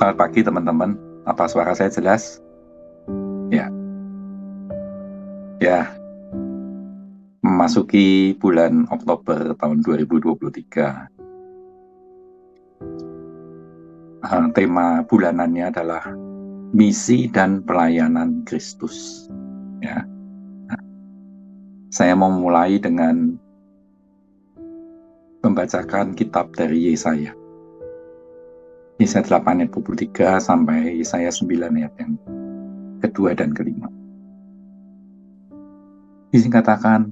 Selamat pagi teman-teman. Apa suara saya jelas? Ya, ya. Memasuki bulan Oktober tahun 2023. Tema bulanannya adalah misi dan pelayanan Kristus. Ya. Saya mau mulai dengan membacakan kitab dari Yesaya. Yesaya 8 ayat 23 sampai Yesaya 9 ayat yang kedua dan kelima. Di sini katakan,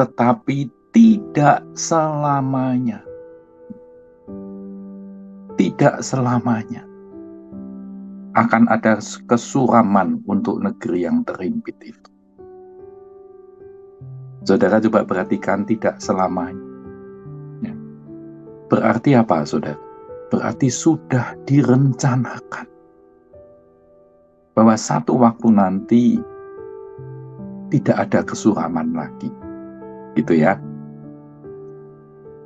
tetapi tidak selamanya. Tidak selamanya akan ada kesuraman untuk negeri yang terimpit itu. Saudara coba perhatikan, tidak selamanya. Ya. Berarti apa, saudara? Berarti sudah direncanakan bahwa satu waktu nanti tidak ada kesuraman lagi. Gitu ya.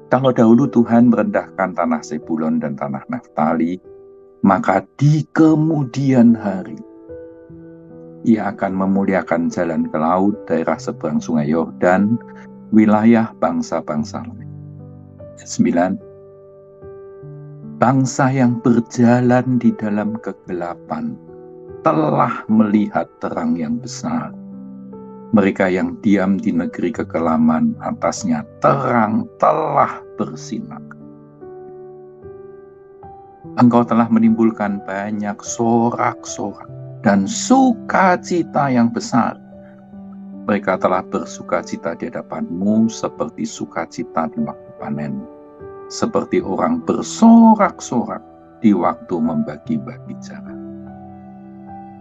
Kalau dahulu Tuhan merendahkan tanah Zebulon dan tanah Naftali, maka di kemudian hari Ia akan memuliakan jalan ke laut, daerah seberang sungai Yordan, wilayah bangsa-bangsa lain. 9. Bangsa yang berjalan di dalam kegelapan telah melihat terang yang besar. Mereka yang diam di negeri kekelaman, atasnya terang telah bersinar. Engkau telah menimbulkan banyak sorak-sorak dan sukacita yang besar. Mereka telah bersukacita di hadapanmu seperti sukacita di waktu panen, seperti orang bersorak-sorak di waktu membagi-bagi jalan.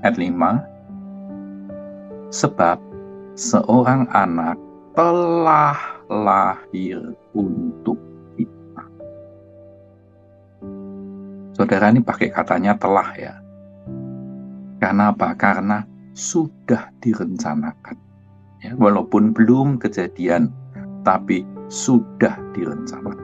Ayat 5. Sebab seorang anak telah lahir untuk kita. Saudara, ini pakai katanya telah ya. Karena apa? Karena sudah direncanakan. Ya, walaupun belum kejadian, tapi sudah direncanakan.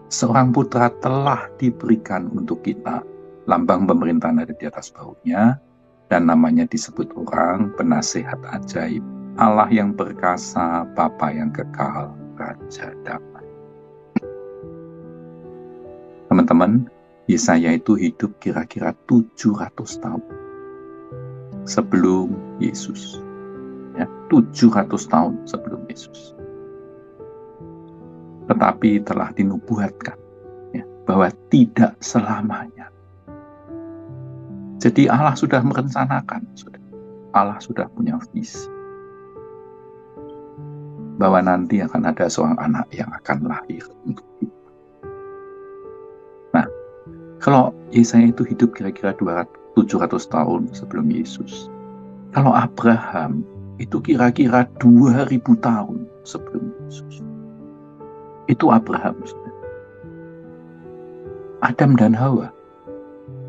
Seorang putra telah diberikan untuk kita. Lambang pemerintahan ada di atas bahunya, dan namanya disebut orang penasihat ajaib, Allah yang perkasa, Bapa yang kekal, Raja damai. Teman-teman, Yesaya itu hidup kira-kira 700 tahun sebelum Yesus. Ya, 700 tahun sebelum Yesus. Tetapi telah dinubuatkan ya, bahwa tidak selamanya. Jadi Allah sudah merencanakan, Allah sudah punya visi bahwa nanti akan ada seorang anak yang akan lahir untuk kita. Nah, kalau Yesaya itu hidup kira-kira 700 tahun sebelum Yesus. Kalau Abraham itu kira-kira 2000 tahun sebelum Yesus. Itu Abraham. Adam dan Hawa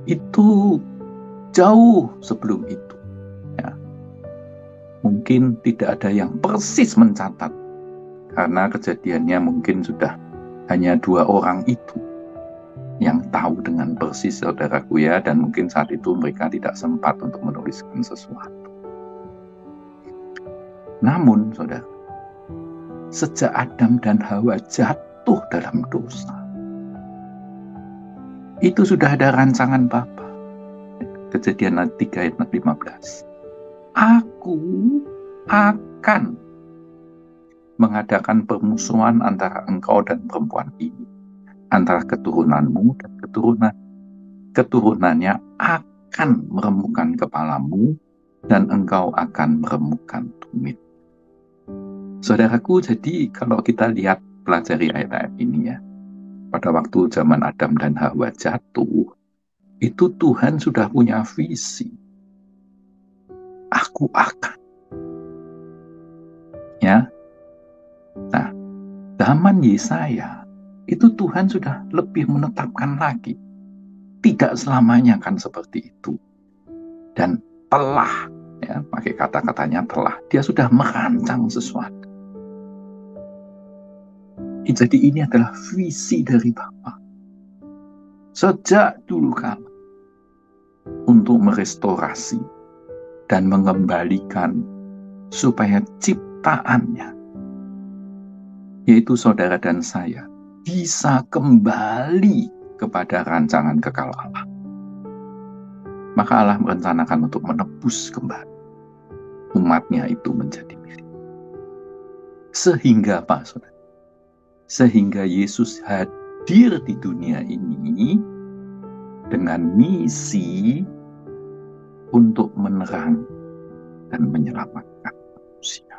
itu jauh sebelum itu. Ya. Mungkin tidak ada yang persis mencatat, karena kejadiannya mungkin sudah hanya 2 orang itu yang tahu dengan persis, saudaraku ya, dan mungkin saat itu mereka tidak sempat untuk menuliskan sesuatu. Namun, saudara, sejak Adam dan Hawa jatuh dalam dosa, itu sudah ada rancangan Bapa. Kejadian 3 ayat 15. Aku akan mengadakan permusuhan antara engkau dan perempuan ini, antara keturunanmu dan keturunannya akan meremukkan kepalamu, dan engkau akan meremukkan tumit. Saudaraku, jadi kalau kita lihat, pelajari ayat-ayat ini ya, pada waktu zaman Adam dan Hawa jatuh, itu Tuhan sudah punya visi. Aku akan. Ya. Nah, zaman Yesaya, itu Tuhan sudah lebih menetapkan lagi. Tidak selamanya kan seperti itu. Dan telah, ya, pakai kata-katanya telah, dia sudah merancang sesuatu. Jadi ini adalah visi dari Bapa. sejak dulu kala untuk merestorasi dan mengembalikan supaya ciptaannya, yaitu saudara dan saya, bisa kembali kepada rancangan kekal Allah. Maka Allah merencanakan untuk menebus kembali umatnya itu menjadi milik. Sehingga apa, saudara? Sehingga Yesus hadir di dunia ini dengan misi untuk menerangi dan menyelamatkan manusia.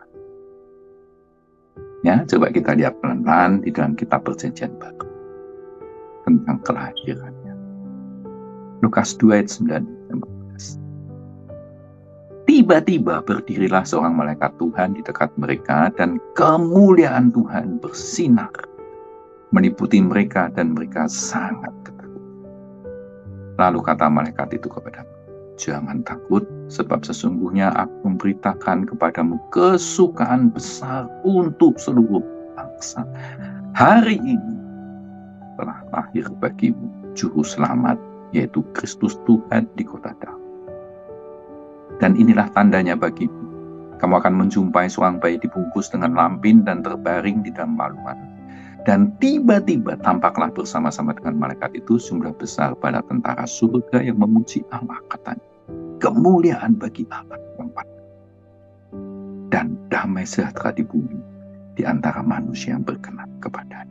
Ya, coba kita lihat pelan-pelan di dalam kitab Perjanjian Baru tentang kelahirannya. Lukas 2 ayat 9-15. Tiba-tiba berdirilah seorang malaikat Tuhan di dekat mereka, dan kemuliaan Tuhan bersinar meliputi mereka, dan mereka sangat ketakutan. Lalu kata malaikat itu kepada mereka, "Jangan takut, sebab sesungguhnya aku memberitakan kepadamu kesukaan besar untuk seluruh bangsa. Hari ini telah lahir bagimu juru selamat, yaitu Kristus Tuhan di kota Daud. Dan inilah tandanya bagimu. Kamu akan menjumpai seorang bayi dibungkus dengan lampin dan terbaring di dalam palungan. Dan tiba-tiba tampaklah bersama-sama dengan malaikat itu jumlah besar bala tentara surga yang memuji Allah, katanya. Kemuliaan bagi Allah tempat. Dan damai sejahtera di bumi di antara manusia yang berkenan kepadanya."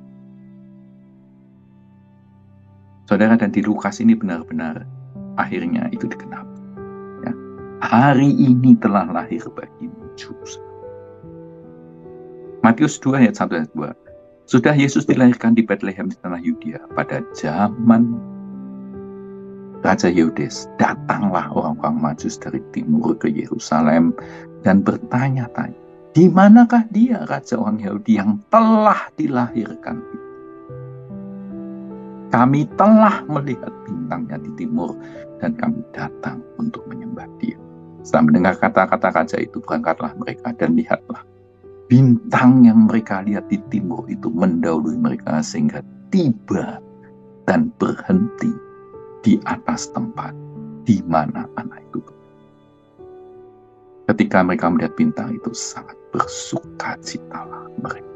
Saudara, dan di Lukas ini benar-benar akhirnya itu digenapi. Ya. Hari ini telah lahir bagimu juru selamat. Matius 2 ayat 1 ayat 2. Sudah Yesus dilahirkan di Bethlehem di tanah Yudea pada zaman Raja Herodes. Datanglah orang-orang Majus dari timur ke Yerusalem dan bertanya-tanya, "Di manakah dia, Raja orang Yahudi yang telah dilahirkan itu? Kami telah melihat bintangnya di timur dan kami datang untuk menyembah dia." Setelah mendengar kata-kata raja itu, berangkatlah mereka dan lihatlah, bintang yang mereka lihat di timur itu mendahului mereka sehingga tiba dan berhenti di atas tempat di mana anak itu berada. Ketika mereka melihat bintang itu, sangat bersukacitalah mereka.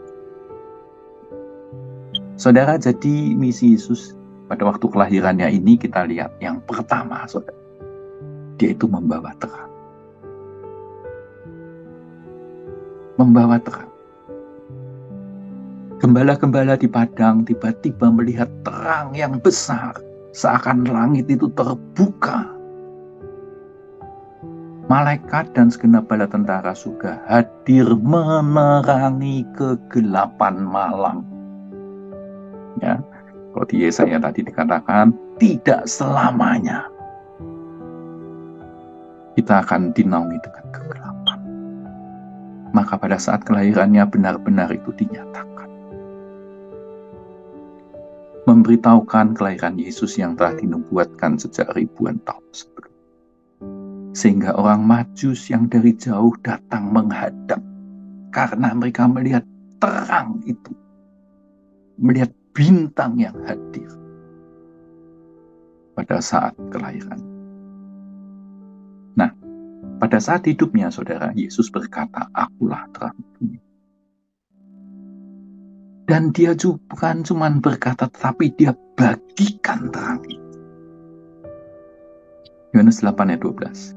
Saudara, jadi misi Yesus pada waktu kelahirannya ini kita lihat yang pertama, saudara, dia itu membawa terang. Membawa terang. Gembala-gembala di padang tiba-tiba melihat terang yang besar, seakan langit itu terbuka. Malaikat dan segenap bala tentara surga hadir menerangi kegelapan malam. Ya, kalau di Yesaya tadi dikatakan, tidak selamanya kita akan dinaungi dengan kegelapan. Maka pada saat kelahirannya benar-benar itu dinyatakan. Memberitahukan kelahiran Yesus yang telah dinubuatkan sejak ribuan tahun sebelum. Sehingga orang Majus yang dari jauh datang menghadap karena mereka melihat terang itu. Melihat bintang yang hadir pada saat kelahiran. Nah, pada saat hidupnya, saudara, Yesus berkata, "Akulah terang dunia." Dan dia bukan cuma berkata, tetapi dia bagikan terang itu. Yohanes 8 ayat 12.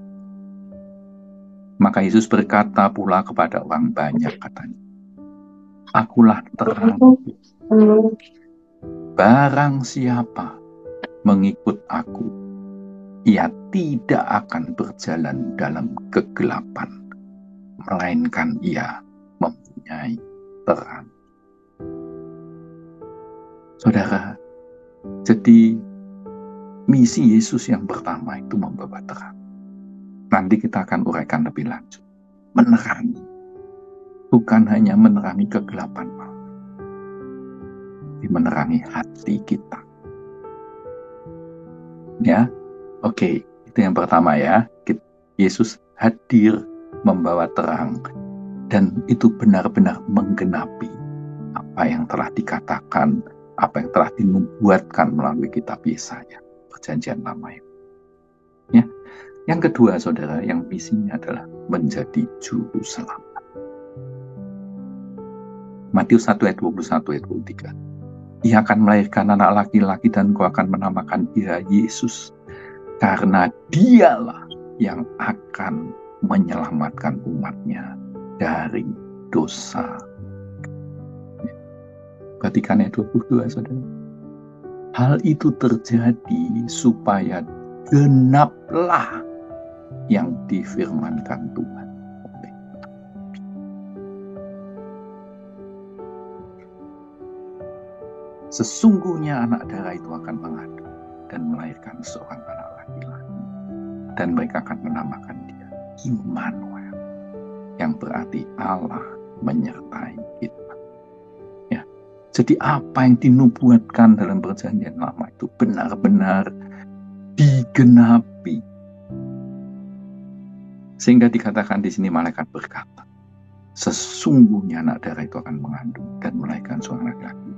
Maka Yesus berkata pula kepada orang banyak, katanya, "Akulah terang. Barang siapa mengikut aku, ia tidak akan berjalan dalam kegelapan, melainkan ia mempunyai terang." Saudara, jadi misi Yesus yang pertama itu membawa terang. Nanti kita akan uraikan lebih lanjut. Menerangi. Bukan hanya menerangi kegelapan malam, tapi menerangi hati kita. Ya, oke, itu yang pertama ya. Yesus hadir membawa terang, dan itu benar-benar menggenapi apa yang telah dikatakan apa yang telah dinubuatkan melalui kitab Yesaya, perjanjian lama itu. Ya. Yang kedua, saudara, yang misinya adalah menjadi juru selamat. Matius 1 ayat 21 ayat 23. Ia akan melahirkan anak laki-laki dan kau akan menamakan dia Yesus, karena dialah yang akan menyelamatkan umatnya dari dosa. Perhatikan ayat 22, saudara. Hal itu terjadi supaya genaplah yang difirmankan Tuhan. Sesungguhnya anak darah itu akan mengandung dan melahirkan seorang anak laki-laki, dan mereka akan menamakan dia Immanuel, yang berarti Allah menyertai kita. Ya, jadi apa yang dinubuatkan dalam perjanjian lama itu benar-benar digenapi. Sehingga dikatakan di sini malaikat berkata, sesungguhnya anak darah itu akan mengandung dan melahirkan seorang laki-laki,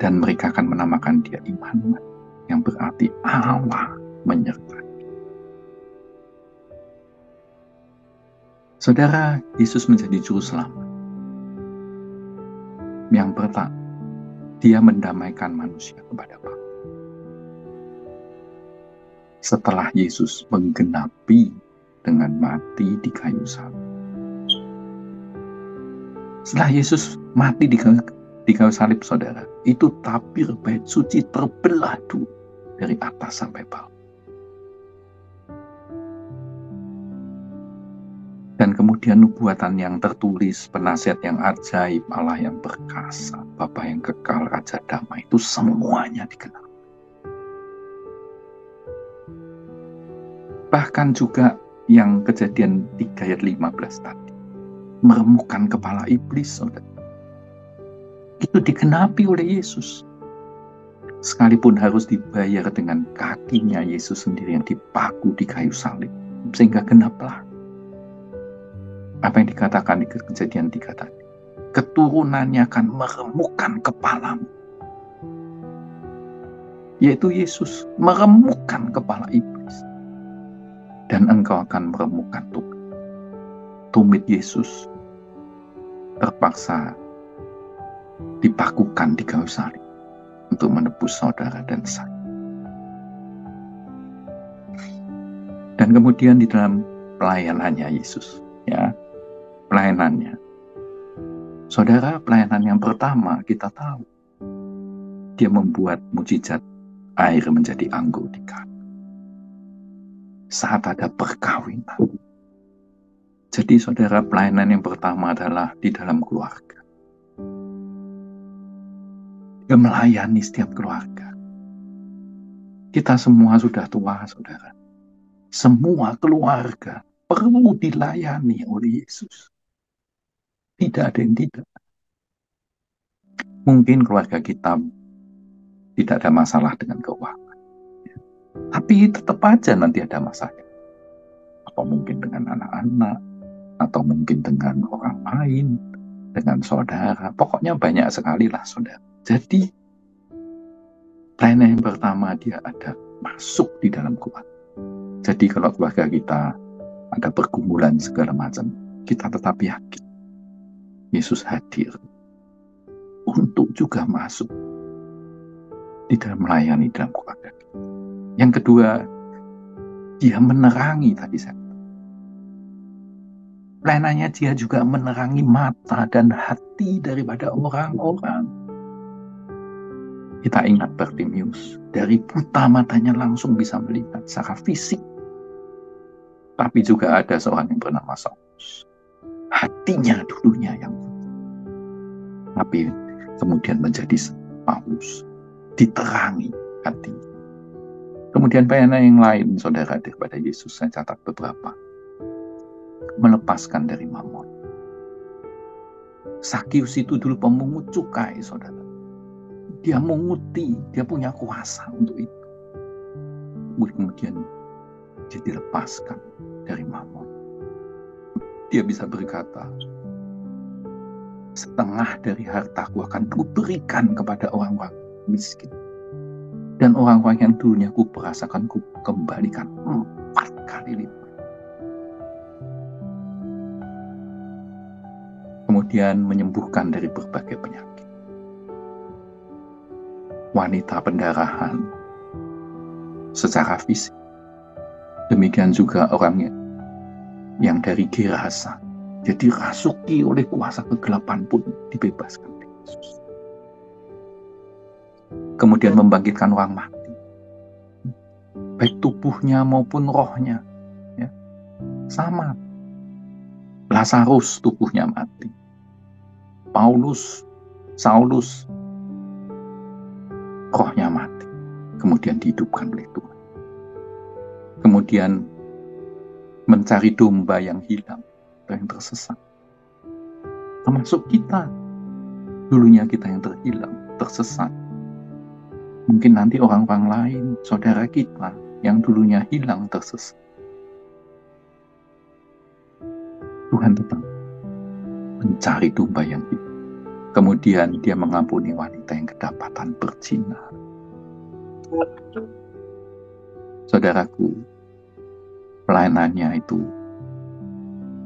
dan mereka akan menamakan dia Immanuel, yang berarti Allah menyertai. Saudara, Yesus menjadi juru selamat. Yang pertama, dia mendamaikan manusia kepada Bapa. Setelah Yesus menggenapi dengan mati di kayu salib. Setelah Yesus mati di kayu salib, saudara, itu tabir bait suci terbelah dulu dari atas sampai bawah. Dan kemudian nubuatan yang tertulis, penasihat yang ajaib, Allah yang perkasa, Bapa yang kekal, Raja damai, itu semuanya digenapi. Bahkan juga yang Kejadian 3 ayat 15 tadi, meremukkan kepala iblis, saudara, itu digenapi oleh Yesus. Sekalipun harus dibayar dengan kakinya Yesus sendiri yang dipaku di kayu salib, sehingga genaplah apa yang dikatakan di Kejadian 3 tadi. Keturunannya akan meremukkan kepalamu, yaitu Yesus meremukkan kepala iblis, dan engkau akan meremukkan tumit. Tumit Yesus terpaksa dipakukan di kayu salib untuk menebus saudara dan saya. Dan kemudian di dalam pelayanannya Yesus, ya, pelayanannya, saudara, pelayanan yang pertama kita tahu, dia membuat mukjizat air menjadi anggur di kayu saat ada perkawinan. Jadi saudara, pelayanan yang pertama adalah di dalam keluarga. Dia melayani setiap keluarga. Kita semua sudah tua, saudara. Semua keluarga perlu dilayani oleh Yesus. Tidak ada yang tidak. Mungkin keluarga kita tidak ada masalah dengan keuangan, tapi tetap aja nanti ada masalah. Apa mungkin dengan anak-anak, atau mungkin dengan orang lain, dengan saudara. Pokoknya banyak sekali lah, saudara. Jadi pelayanan yang pertama, dia ada masuk di dalam keluarga. Jadi kalau keluarga kita ada pergumulan segala macam, kita tetap yakin Yesus hadir untuk juga masuk di dalam melayani dalam keluarga kita. Yang kedua, dia menerangi, tadi saya katakan. Pelayanannya dia juga menerangi mata dan hati daripada orang-orang. Kita ingat Bartimius, dari buta matanya langsung bisa melihat secara fisik. Tapi juga ada seorang yang bernama Saulus. Hatinya dulunya yang buta, tapi kemudian menjadi Paulus, diterangi hatinya. Kemudian pelayanan yang lain, saudara, daripada Yesus, saya catat beberapa. Melepaskan dari mamon. Sakius itu dulu pemungut cukai, saudara. Dia menguti, dia punya kuasa untuk itu. Kemudian dia dilepaskan dari mamon. Dia bisa berkata, setengah dari hartaku akan kuberikan kepada orang-orang miskin. Dan orang-orang yang dulunya kuperas akan kukembalikan 4 kali lipat. Kemudian menyembuhkan dari berbagai penyakit. Wanita pendarahan secara fisik. Demikian juga orang yang dari Gerasa, jadi rasuki oleh kuasa kegelapan pun dibebaskan oleh Yesus. Kemudian membangkitkan orang mati, baik tubuhnya maupun rohnya, ya, sama. Lazarus tubuhnya mati, Saulus rohnya mati, kemudian dihidupkan oleh Tuhan. Kemudian mencari domba yang hilang atau yang tersesat, termasuk kita. Dulunya kita yang terhilang, tersesat. Mungkin nanti orang-orang lain, saudara kita yang dulunya hilang, tersesat. Tuhan tetap mencari domba yang hilang. Kemudian dia mengampuni wanita yang kedapatan berzina. Saudaraku, pelayanannya itu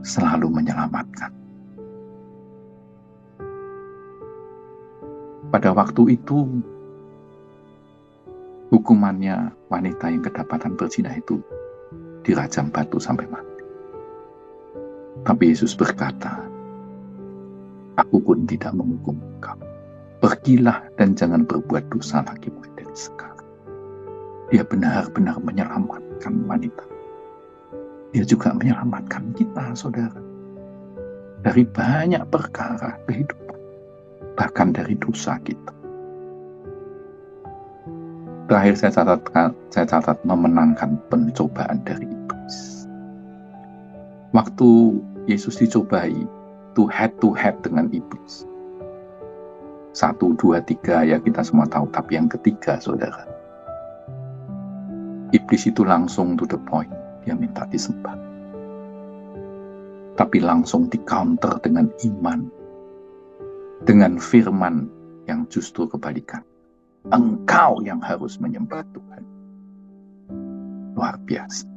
selalu menyelamatkan. Pada waktu itu, hukumannya wanita yang kedapatan berzina itu dirajam batu sampai mati. Tapi Yesus berkata, aku pun tidak menghukum engkau. Pergilah dan jangan berbuat dosa lagi mulai dari sekarang. Dia benar-benar menyelamatkan wanita. Dia juga menyelamatkan kita, saudara, dari banyak perkara kehidupan, bahkan dari dosa kita. Terakhir saya catat memenangkan pencobaan dari iblis. Waktu Yesus dicobai, to head dengan iblis. 1, 2, 3 ya kita semua tahu, tapi yang ketiga, saudara, iblis itu langsung to the point. Dia minta disembah. Tapi langsung di-counter dengan iman. Dengan firman yang justru kebalikan. Engkau yang harus menyembah Tuhan. Luar biasa.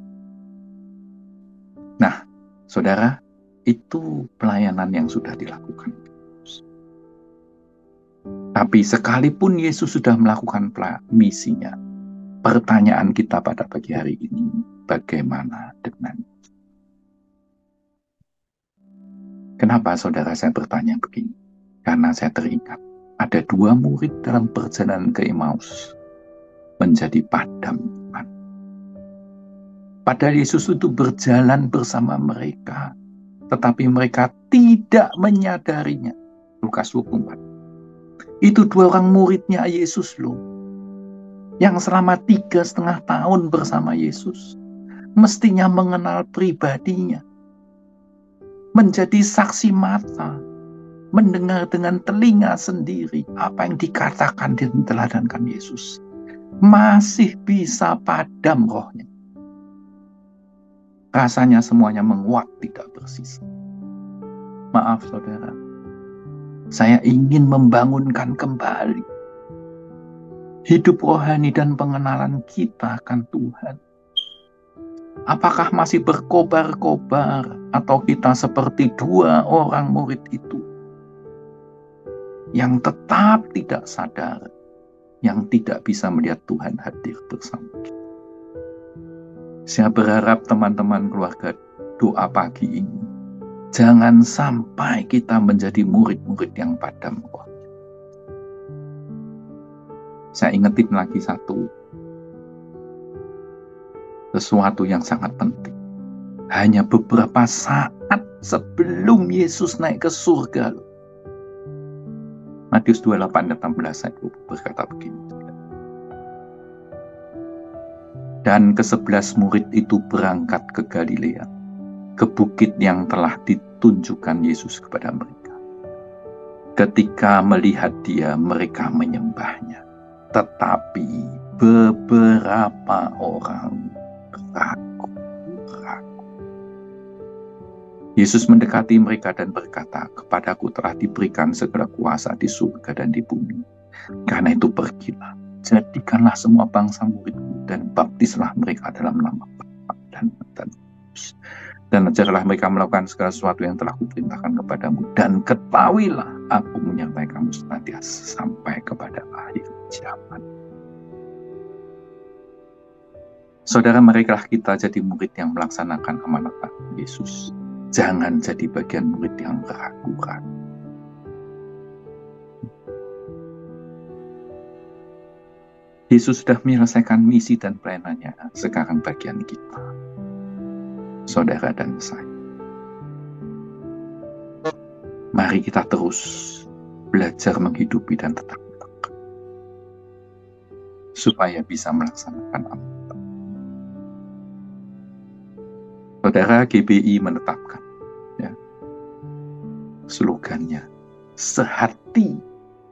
Nah, saudara, itu pelayanan yang sudah dilakukan Yesus. Tapi sekalipun Yesus sudah melakukan misinya, pertanyaan kita pada pagi hari ini, bagaimana dengan? Kenapa saudara saya bertanya begini? Karena saya teringat ada 2 murid dalam perjalanan ke Emmaus menjadi padam iman. Padahal Yesus itu berjalan bersama mereka, tetapi mereka tidak menyadarinya. Lukas 24. Itu 2 orang muridnya Yesus loh, yang selama 3,5 tahun bersama Yesus, mestinya mengenal pribadinya, menjadi saksi mata, mendengar dengan telinga sendiri apa yang dikatakan dan diteladankan Yesus, masih bisa padam rohnya. Rasanya semuanya menguap, tidak bersisa. Maaf saudara, saya ingin membangunkan kembali hidup rohani dan pengenalan kita akan Tuhan. Apakah masih berkobar-kobar atau kita seperti 2 orang murid itu yang tetap tidak sadar, yang tidak bisa melihat Tuhan hadir bersama kita? Saya berharap teman-teman keluarga doa pagi ini, jangan sampai kita menjadi murid-murid yang padam. Saya ingetin lagi sesuatu yang sangat penting. Hanya beberapa saat sebelum Yesus naik ke surga. Matius 28:18 saya berkata begini. Dan ke-11 murid itu berangkat ke Galilea, ke bukit yang telah ditunjukkan Yesus kepada mereka. Ketika melihat dia, mereka menyembahnya. Tetapi beberapa orang ragu. Yesus mendekati mereka dan berkata, kepadaku telah diberikan segala kuasa di surga dan di bumi. Karena itu pergilah, jadikanlah semua bangsa muridku, dan baptislah mereka dalam nama Bapa dan Yesus. Dan ajarlah mereka melakukan segala sesuatu yang telah kuperintahkan kepadamu. Dan ketahuilah, aku menyertai kamu senantiasa sampai kepada akhir zaman. Saudara, marilah kita jadi murid yang melaksanakan amanat Yesus. Jangan jadi bagian murid yang ragu-ragu. Yesus sudah menyelesaikan misi dan pelayanannya. Sekarang bagian kita, saudara dan saya. Mari kita terus belajar menghidupi dan tetap melekat, supaya bisa melaksanakan amanat. Saudara, GBI menetapkan slogannya, sehati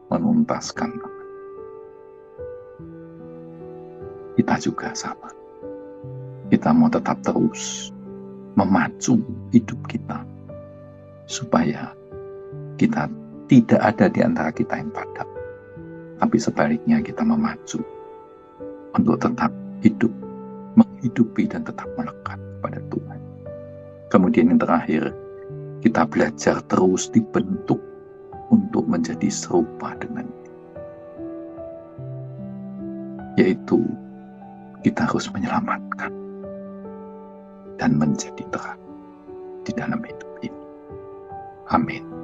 menuntaskan amanat. Kita juga sama. Kita mau tetap terus memacu hidup kita, supaya kita tidak ada di antara kita yang padam, tapi sebaliknya kita memacu untuk tetap hidup, menghidupi dan tetap melekat pada Tuhan. Kemudian yang terakhir, kita belajar terus dibentuk untuk menjadi serupa dengan Dia, yaitu kita harus menyelamatkan dan menjadi terang di dalam hidup ini. Amin.